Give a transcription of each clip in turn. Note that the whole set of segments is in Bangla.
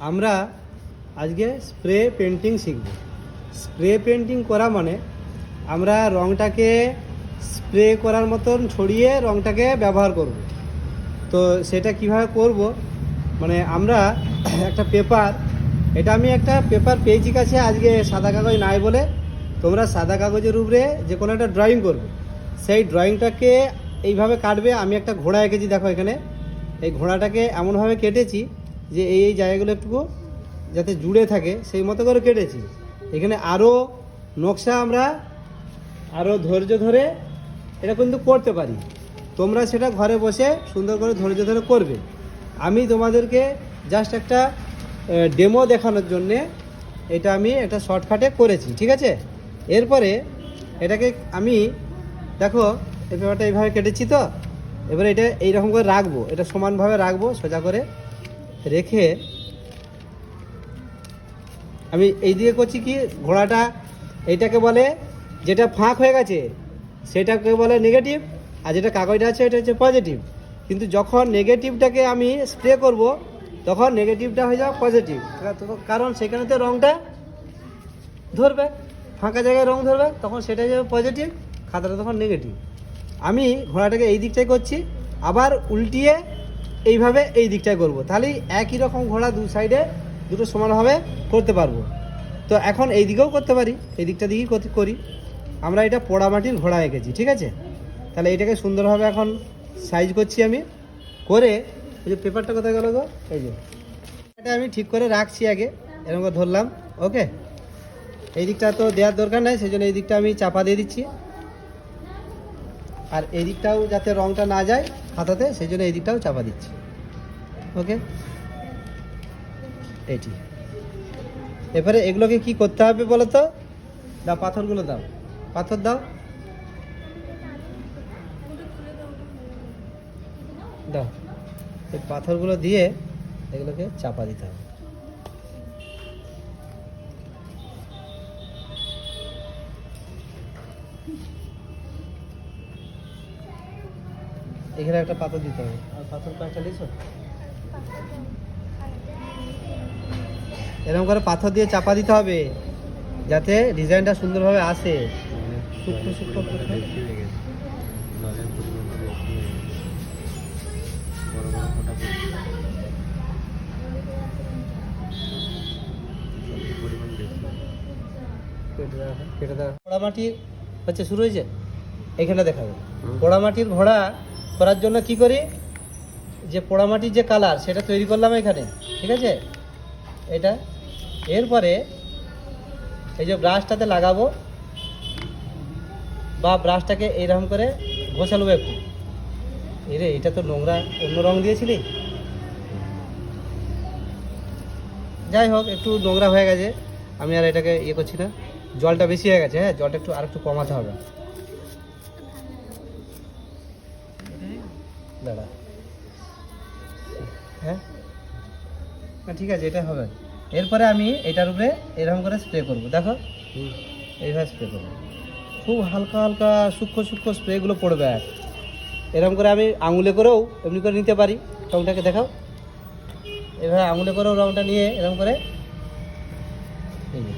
আমরা আজকে স্প্রে পেন্টিং শিখব। স্প্রে পেন্টিং করা মানে আমরা রঙটাকে স্প্রে করার মতন ছড়িয়ে রঙটাকে ব্যবহার করব। তো সেটা কিভাবে করব, মানে আমরা একটা পেপার, এটা আমি একটা পেপার পেয়েছি কাছে, আজকে সাদা কাগজ নাই বলে তোমরা সাদা কাগজের উপরে যে কোনো একটা ড্রয়িং করবে। সেই ড্রয়িংটাকে এইভাবে কাটবে। আমি একটা ঘোড়া এঁকেছি, দেখো এখানে এই ঘোড়াটাকে এমনভাবে কেটেছি যে এই জায়গাগুলো একটু যাতে জুড়ে থাকে সেই মতো করে কেটেছি। এখানে আরও নকশা আমরা আরও ধৈর্য ধরে এটা কিন্তু করতে পারি। তোমরা সেটা ঘরে বসে সুন্দর করে ধৈর্য ধরে করবে। আমি তোমাদেরকে জাস্ট একটা ডেমো দেখানোর জন্যে এটা আমি একটা শর্টকাটে করেছি, ঠিক আছে। এরপরে এটাকে আমি দেখো এই পেপারটা এইভাবে কেটেছি, তো এবারে এটা এইরকম করে রাখবো, এটা সমানভাবে রাখবো সোজা করে রেখে আমি এই দিকে করছি কি, ঘোড়াটা এইটাকে বলে যেটা ফাঁক হয়ে গেছে সেটাকে বলে নেগেটিভ, আর যেটা কাগজটা আছে এটা হচ্ছে পজিটিভ। কিন্তু যখন নেগেটিভটাকে আমি স্প্রে করব তখন নেগেটিভটা হয়ে যাবে পজিটিভ, কারণ সেখানেতে রঙটা ধরবে, ফাঁকা জায়গায় রং ধরবে, তখন সেটা হয়ে যাবে পজিটিভ, খাতাটা তখন নেগেটিভ। আমি ঘোড়াটাকে এই দিকটায় করছি, আবার উল্টিয়ে এইভাবে এই দিকটায় করব, তাহলেই একই রকম ঘোড়া দু সাইডে দুটো সমানভাবে করতে পারবো। তো এখন এই দিকেও করতে পারি, এই দিকটা দিকেই করি। আমরা এটা পোড়ামাটির ঘোড়া এঁকেছি, ঠিক আছে। তাহলে এটাকে সুন্দরভাবে এখন সাইজ করছি আমি করে। এই যে পেপারটা কোথায় গেল গো, এই যে এটা আমি ঠিক করে রাখছি আগে, এরকম করে ধরলাম, ওকে। এই দিকটা তো দেওয়ার দরকার নাই, সেই জন্য এই দিকটা আমি চাপা দিয়ে দিচ্ছি। আর এই দিকটাও যাতে রঙটা না যায় খাতাতে, সেই জন্য এই দিকটাও চাপা দিচ্ছি, ওকে। এইটি এবারে এগুলোকে কি করতে হবে বলো তো, দাও পাথরগুলো দাও, পাথর দাও, দাও। এই পাথরগুলো দিয়ে এগুলোকে চাপা দিতে হবে। এখানে একটা পাথর দিতে হবে, আর পাথর কয়েকটা দিয়েছো, এরকম করে পাথর দিয়ে চাপা দিতে হবে যাতে ডিজাইনটা সুন্দরভাবে আসে। সূক্ষ্ম সূক্ষ্ম পোড়ামাটির হচ্ছে শুরু হয়েছে, এখানে দেখাবে। পোড়ামাটির ঘোড়া করার জন্য কি করি, যে পোড়ামাটির যে কালার সেটা তৈরি করলাম এখানে, ঠিক আছে। এটা এরপরে এই যে ব্রাশটাতে লাগাবো, বা ব্রাশটাকে এইরকম করে ঘষালবো একটু। এরে এটা তো নোংরা, অন্য রং দিয়েছিলি, যাই হোক একটু নোংরা হয়ে গেছে, আমি আর এটাকে ইয়ে করছি না। জলটা বেশি হয়ে গেছে, হ্যাঁ জলটা একটু আর একটু কমাতে হবে। দাঁড়া, হ্যাঁ ঠিক আছে, এটা হবে। এরপরে আমি এটার উপরে এরকম করে স্প্রে করব, দেখো এইভাবে স্প্রে করবো, খুব হালকা হালকা সূক্ষ্ম সূক্ষ্ম স্প্রেগুলো পড়বে। আর এরকম করে আমি আঙুলে করেও এমনি করে নিতে পারি রঙটাকে, দেখাও। এভাবে আঙুলে করেও রঙটা নিয়ে এরকম করে এই যে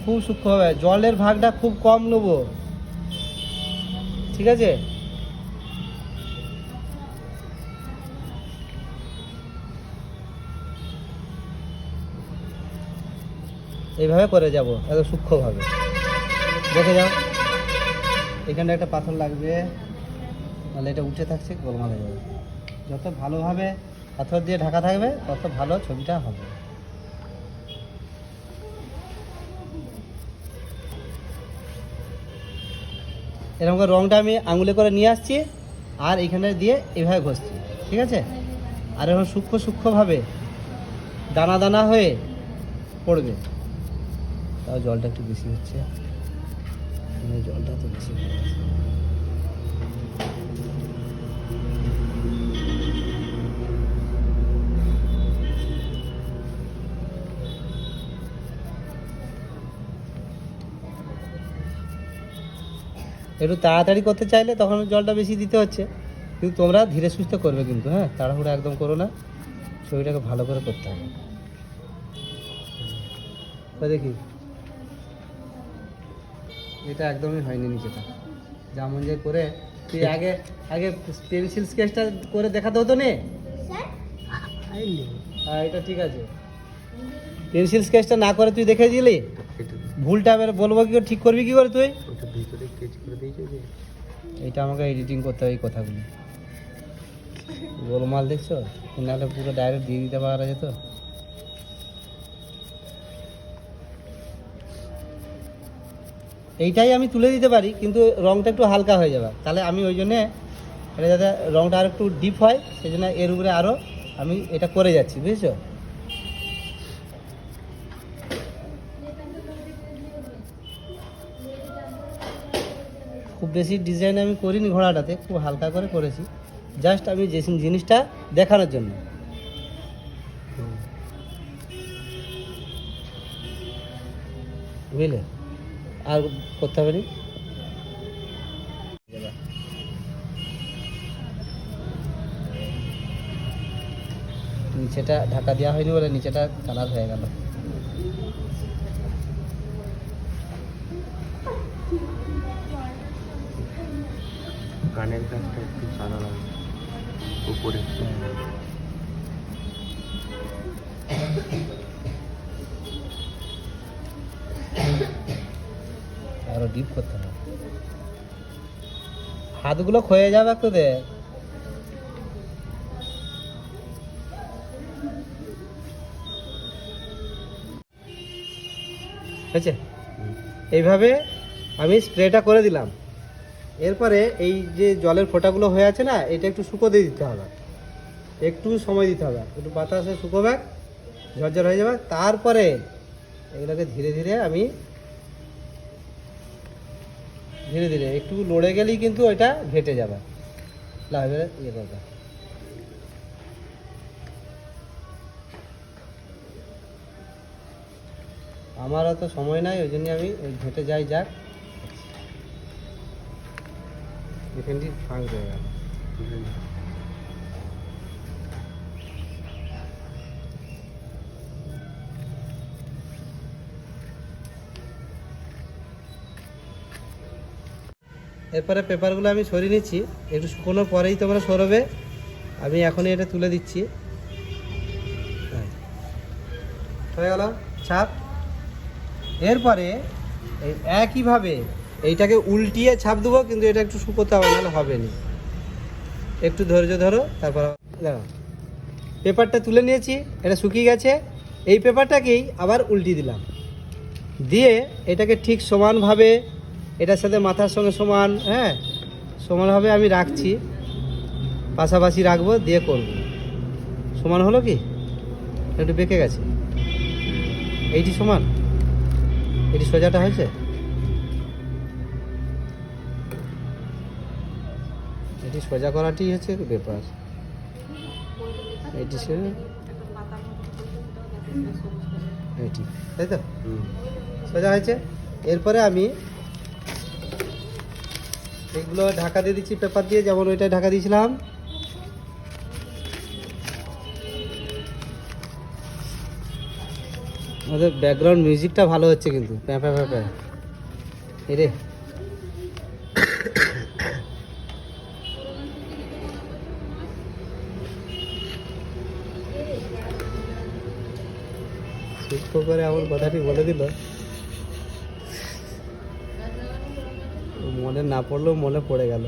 খুব সূক্ষ্ম হবে, জলের ভাগটা খুব কম নেবো, ঠিক আছে। এইভাবে করে যাব এত সূক্ষ্মভাবে, দেখে যাও। এখানে একটা পাথর লাগবে, তাহলে এটা উঠে থাকছে, গোলমাল হয়ে যাবে। যত ভালোভাবে পাথর দিয়ে ঢাকা থাকবে তত ভালো ছবিটা হবে। এরকম করে রঙটা আমি আঙুলে করে নিয়ে আসছি, আর এখানে দিয়ে এইভাবে ঘষছি, ঠিক আছে। আর এখন সূক্ষ্ম সূক্ষ্মভাবে দানা দানা হয়ে পড়বে। তাও জলটা একটু বেশি হচ্ছে, জলটা তো বেশি হয়ে গেছে। একটু তাড়াতাড়ি করতে চাইলে তখন জলটা বেশি দিতে হচ্ছে, কিন্তু তোমরা ধীরে সুস্থে করবে কিন্তু, হ্যাঁ তাড়াহুড়ো একদম করো না। ছবিটাকে ভালো করে করতে হবে। ওই দেখি, এটা একদমই হয়নি নিচেটা, যেমন যে করে তুই আগে আগে পেন্সিল স্কেচটা করে দেখাতে হতো নে। হ্যাঁ, এটা ঠিক আছে। পেন্সিল স্কেচটা না করে তুই দেখে দিলি, ভুলটা এবার বলবো কি করে, ঠিক করবি কি করে তুই? এটা আমাকে এডিটিং করতে হবে এই কথাগুলো। গোলমাল দেখছো, নাহলে পুরো ডাইরেক্ট দিয়ে দিতে পারা যেত। এইটাই আমি তুলে দিতে পারি, কিন্তু রঙটা একটু হালকা হয়ে যাবে, তাহলে আমি ওই জন্যে এটা যাতে রঙটা আর একটু ডিপ হয় সেই জন্য এর উপরে আরও আমি এটা করে যাচ্ছি, বুঝেছো? খুব বেশি ডিজাইন আমি করিনি ঘোড়াটাতে, খুব হালকা করে করেছি, জাস্ট আমি যে জিনিসটা দেখানোর জন্য। বুঝলে, আর করতে হবে না। নিচেটা ঢাকা দেওয়া হয়নি বলে নিচেটা কালার হয়ে গেল। কানের কাজটা একটু সাদা লাগে উপরে। আরো ডিপ করতে হবে, হাতগুলো ক্ষয়ে যাবে একটু দে। হয়েছে? এইভাবে আমি স্প্রেটা করে দিলাম। এরপরে এই যে জলের ফোঁটাগুলো হয়ে আছে না, এটা একটু শুকোতে দিতে হবে, একটু সময় দিতে হবে, একটু বাতাসে শুকোবে, ঝরঝর হয়ে যাবে। তারপরে এগুলোকে ধীরে ধীরে আমি ধীরে ধীরে একটু লড়ে গেলেই কিন্তু ওইটা ঘেটে যাবে, লাগবে ইয়ে করবে। আমারও তো সময় নাই, ওই জন্য আমি ওই ঘেটে যাই, যাক এখানটি ফাঁক হয়ে গেল। এরপরে পেপারগুলো আমি সরিয়ে নিচ্ছি, একটু শুকোনোর পরেই তোমরা সরবে, আমি এখনই এটা তুলে দিচ্ছি। হয়ে গেল ছাপ। এরপরে এই একইভাবে এইটাকে উল্টিয়ে ছাপ দেবো, কিন্তু এটা একটু শুকোতে হবে, নাহলে হবে না। একটু ধৈর্য ধরো, তারপর দেখো পেপারটা তুলে নিয়েছি, এটা শুকিয়ে গেছে। এই পেপারটাকেই আবার উল্টি দিলাম, দিয়ে এটাকে ঠিক সমানভাবে এটার সাথে মাথার সঙ্গে সমান, হ্যাঁ সমানভাবে আমি রাখছি, পাশাপাশি রাখবো, দিয়ে করব। সমান হলো কি? একটু বেঁকে গেছে, এইটি সমান, এটি সোজাটা হয়েছে, এটি সোজা করাটি হচ্ছে ব্যাপার। এটি এটি, তাই তো সোজা হয়েছে। এরপরে আমি এগুলো ঢাকা দিয়ে দিচ্ছি পেপার দিয়ে, যেমন ওইটা ঢাকা দিয়েছিলাম। আমাদের ব্যাকগ্রাউন্ড মিউজিকটা ভালো হচ্ছে কিন্তু, প্যাঁ প্যাঁ প্যাঁ প্যাঁ এরে। সূক্ষ্ম করে এমন কথাটি বলে দিল, মনে না পড়লেও মনে পড়ে গেল।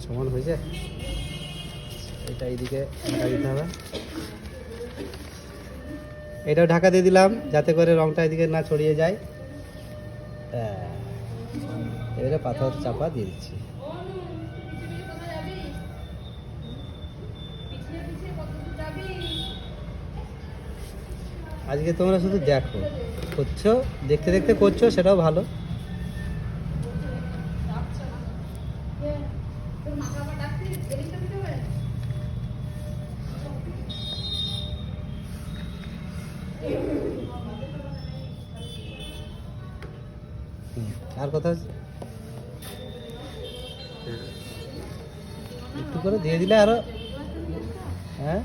সমান হয়েছে, এটা এইদিকে ঢাকা দিতে হবে। এটাও ঢাকা দিয়ে দিলাম, যাতে করে রংটা এদিকে না ছড়িয়ে যায়। এবারে পাথর চাপা দিয়ে দিচ্ছি। আজকে তোমরা শুধু দেখো, করছো, দেখতে দেখতে করছো, সেটাও ভালো। আর কথা একটু করে দিয়ে দিলে আরো। হ্যাঁ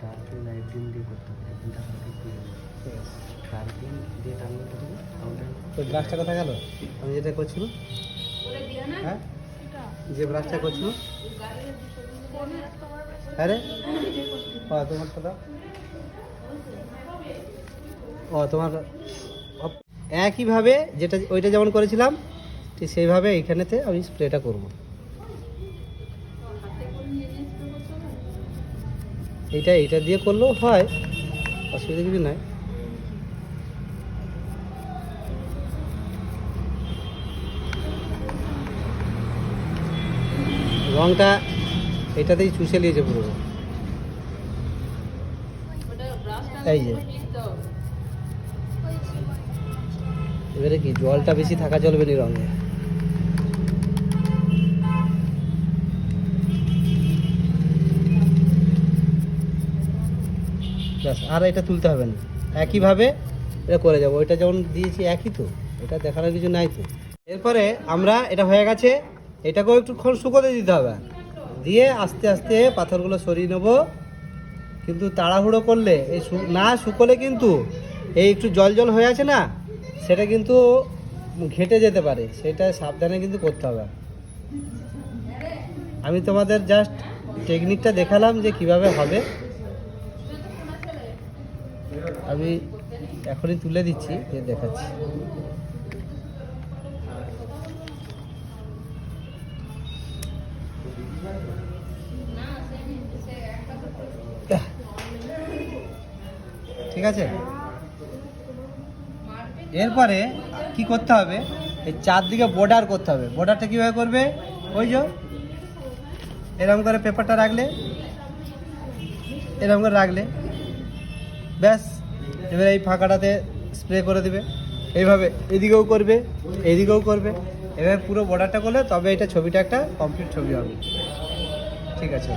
ডার্কিং লাইট ডিম দিয়ে করতে হবে, ডিমটা হালকা একটু ঠিক আছে। ডার্কিং দিয়ে টানলে হবে তাহলে তো ব্রাশটা কথা গেল আমি যেটা করছিলাম, হ্যাঁ যে ব্রাশটা করছিলাম, আরে তোমারটা দাও। তোমার একইভাবে যেটা ওইটা যেমন করেছিলাম ঠিক সেইভাবে এইখানেতে আমি স্প্রেটা করব। এইটা দিয়ে করলেও হয়, অসুবিধা কিছু নাই। রংটা এটাতেই চুষে নিয়েছে পুরো। এই যে এবারে কি জলটা বেশি থাকা চলবে না রঙে। ব্যাস, আর এটা তুলতে হবে না, একইভাবে এটা করে যাবো। ওইটা যেমন দিয়েছি একই তো, এটা দেখানোর কিছু নাই তো। এরপরে আমরা এটা হয়ে গেছে, এটাকেও একটুক্ষণ শুকোতে দিতে হবে, দিয়ে আস্তে আস্তে পাথরগুলো সরিয়ে নেব। কিন্তু তাড়াহুড়ো করলে এই না শুকোলে কিন্তু এই একটু জল জল হয়ে আছে না, সেটা কিন্তু ঘেটে যেতে পারে, সেটা সাবধানে কিন্তু করতে হবে। আমি তোমাদের জাস্ট টেকনিকটা দেখালাম যে কিভাবে হবে। আমি এখনই তুলে দিচ্ছি, দিয়ে দেখাচ্ছি। ঠিক আছে, এরপরে কি করতে হবে, এই চারদিকে বর্ডার করতে হবে। বর্ডারটা কীভাবে করবে, ওই যে এরকম করে পেপারটা রাখলে, এরকম করে রাখলে ব্যাস। এবার এই ফাঁকাটাতে স্প্রে করে দিবে, এইভাবে এদিকেও করবে এইদিকেও করবে। এবার পুরো বর্ডারটা করলে তবে এটা ছবিটা একটা কমপ্লিট ছবি হবে। ঠিক আছে।